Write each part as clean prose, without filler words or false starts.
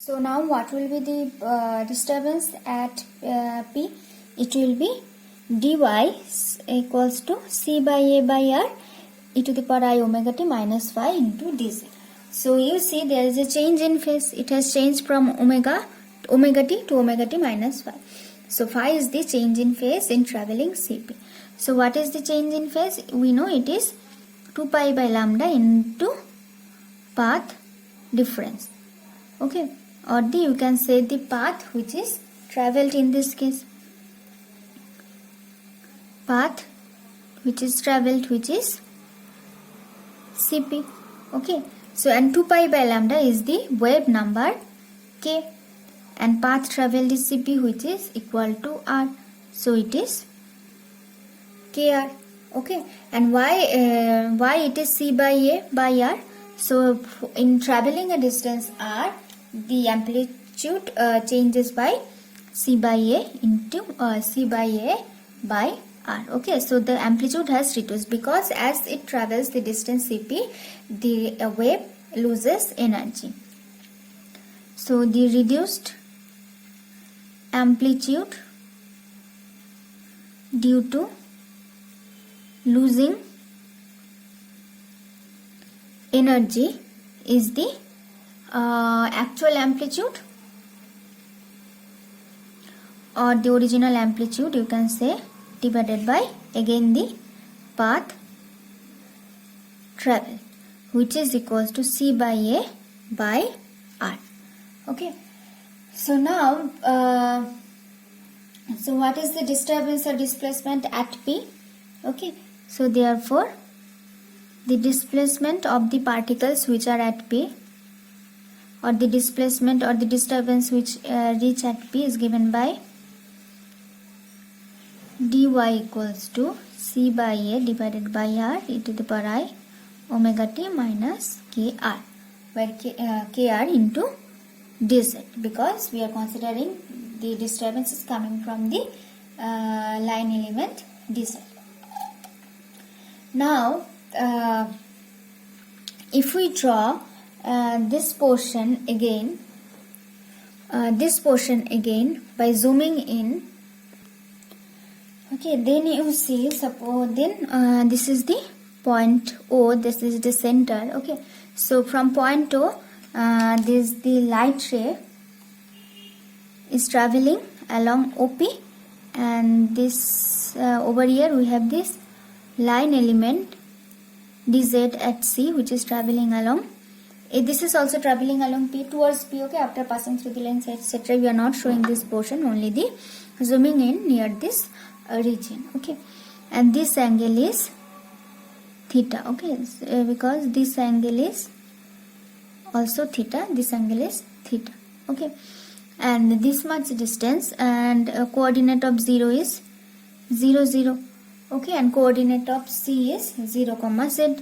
So now what will be the disturbance at P? It will be dy equals to C by A by R e to the power I omega t minus phi into dz. So you see there is a change in phase. It has changed from omega t to omega t minus phi. So phi is the change in phase in traveling Cp. So what is the change in phase? We know it is 2 pi by lambda into path difference. Okay. Or you can say the path which is travelled in this case. Path which is travelled, which is Cp. Okay. So and 2 pi by lambda is the wave number k, and path travelled is Cp, which is equal to r. So it is kr. Okay. And why it is C by A by r? So in travelling a distance r, the amplitude changes by C by A into C by A by R. Okay, so the amplitude has reduced because as it travels the distance Cp, the wave loses energy. So the reduced amplitude due to losing energy is the actual amplitude or the original amplitude, you can say, divided by again the path travel, which is equals to C by A by R. Okay. So now so what is the disturbance or displacement at P? Okay. So therefore the displacement of the particles which are at P, or the displacement or the disturbance which reach at P, is given by dy equals to C by A divided by R e to the power I omega t minus kr, where kr into dz, because we are considering the disturbance is coming from the line element dz. Now if we draw this portion again by zooming in, okay, then you see, suppose then this is the point O, this is the center. Okay, so from point O, this the light ray is traveling along OP, and this over here we have this line element dz at C, which is traveling along. This is also traveling along P towards P. Okay, after passing through the lens, etc. We are not showing this portion, only the zooming in near this region. Okay, and this angle is theta. Okay, because this angle is also theta, this angle is theta. Okay, and this much distance, and coordinate of 0 is 0 0. Okay, and coordinate of C is 0 comma z.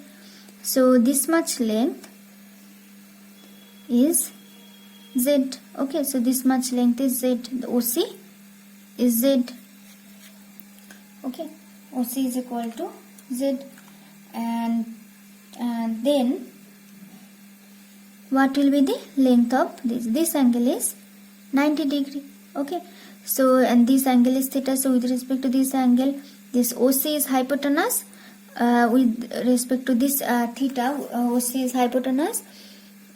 So this much length is z. Okay, so this much length is z. The OC is z. Okay, OC is equal to z, and then what will be the length of this? This angle is 90 degree. Okay, so and this angle is theta. So with respect to this angle, this OC is hypotenuse. With respect to this theta, OC is hypotenuse.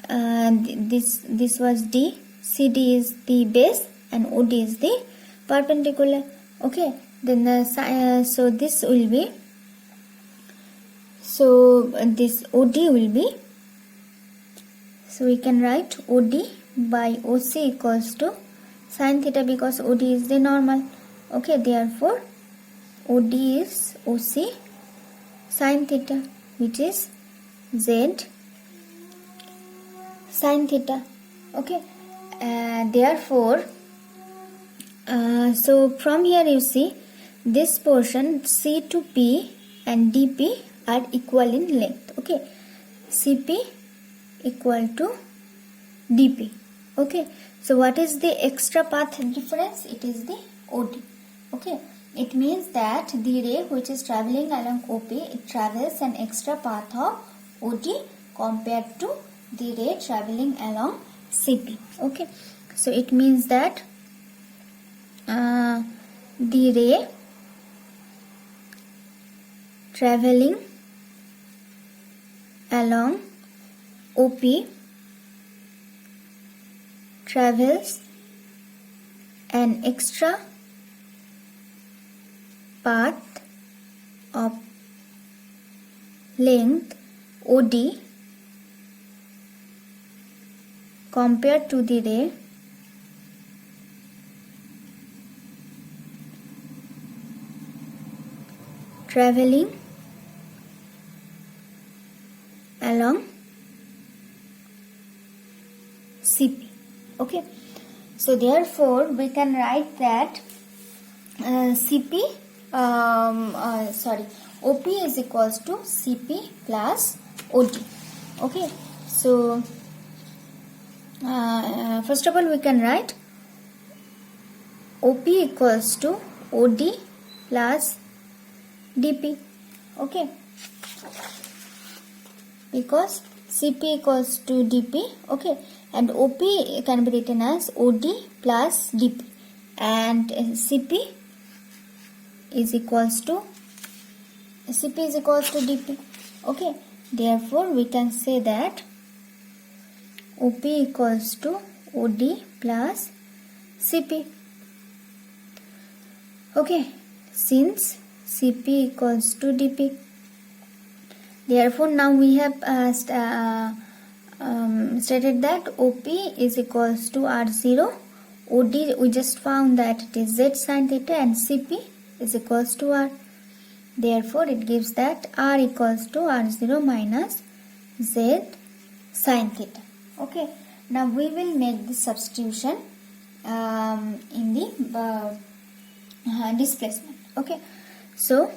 This was D, CD is the base, and OD is the perpendicular. Okay, then so this will be, so this OD will be, so we can write OD by OC equals to sin theta, because OD is the normal. Okay, therefore OD is OC sin theta, which is Z sin theta. Okay, therefore so from here you see this portion C to P and DP are equal in length. Okay, CP equal to DP. Okay, so what is the extra path difference? It is the OD. Okay, it means that the ray which is traveling along OP, it travels an extra path of OD compared to the ray traveling along Cp. Okay, so it means that the ray traveling along OP travels an extra path of length OD compared to the ray traveling along Cp. Okay, so therefore we can write that OP is equals to Cp plus OD. Okay, so first of all we can write OP equals to OD plus dP. Okay, because Cp equals to dP. Okay, and OP can be written as OD plus dP, and Cp is equals to dP. Okay, therefore we can say that OP equals to OD plus Cp. Okay, since Cp equals to dP, therefore now we have stated that OP is equals to R0, OD we just found that it is Z sin theta, and Cp is equals to R. Therefore it gives that R equals to R0 minus Z sin theta. Okay, now we will make the substitution in the displacement. Okay, so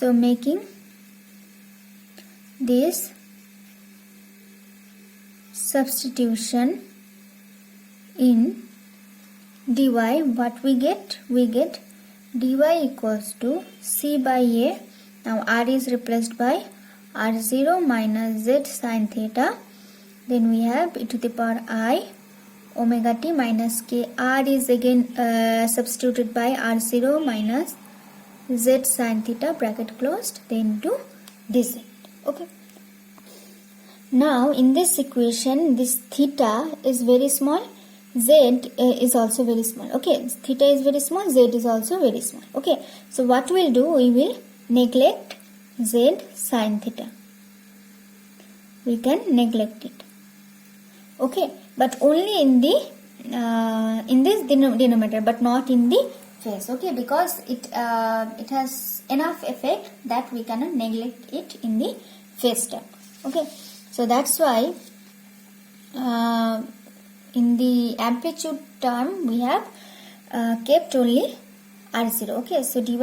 making this substitution in dy, what we get? We get dy equals to C by A. Now R is replaced by R0 minus Z sin theta. Then we have e to the power I omega t minus k. R is again substituted by R0 minus Z sin theta, bracket closed, then to this. Okay. Now in this equation, this theta is very small, Z is also very small. Okay, theta is very small, Z is also very small. Okay, so what we'll do, we will neglect Z sin theta. We can neglect it. Okay, but only in the in this denominator, but not in the face. Okay, because it has enough effect that we cannot neglect it in the face term. Okay, so that's why in the amplitude term we have kept only R0. Okay, so dy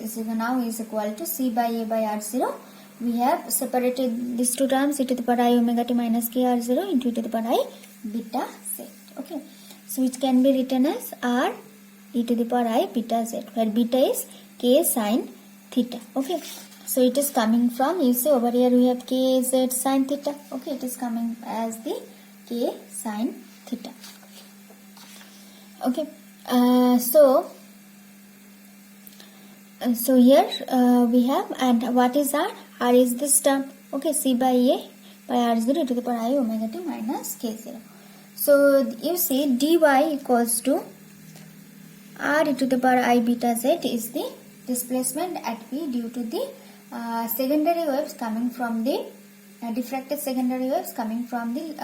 is now is equal to C by A by R0. We have separated these two terms, e to the power I omega t minus k R0 into e to the power I beta z. Okay, so it can be written as R e to the power I beta z, where beta is k sin theta. Okay, so it is coming from, you see over here we have k z sin theta. Okay, it is coming as the k sin theta. Okay, so here we have, and what is R? R is this term. Okay, C by A by R0 to the power I omega t minus K0. So you see dy equals to R e to the power I beta z is the displacement at P due to the secondary waves coming from the diffracted secondary waves coming from the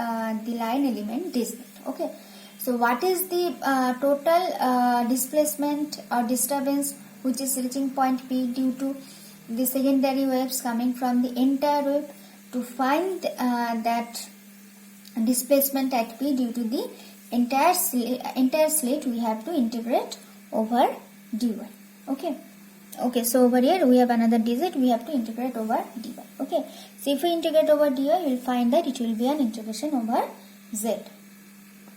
line element dz. Okay, so what is the total displacement or disturbance which is reaching point P due to the secondary waves coming from the entire wave? To find that displacement at P due to the entire slit, we have to integrate over dy. Okay, so over here we have another dz, we have to integrate over dy. Okay, so if we integrate over dy, you will find that it will be an integration over z.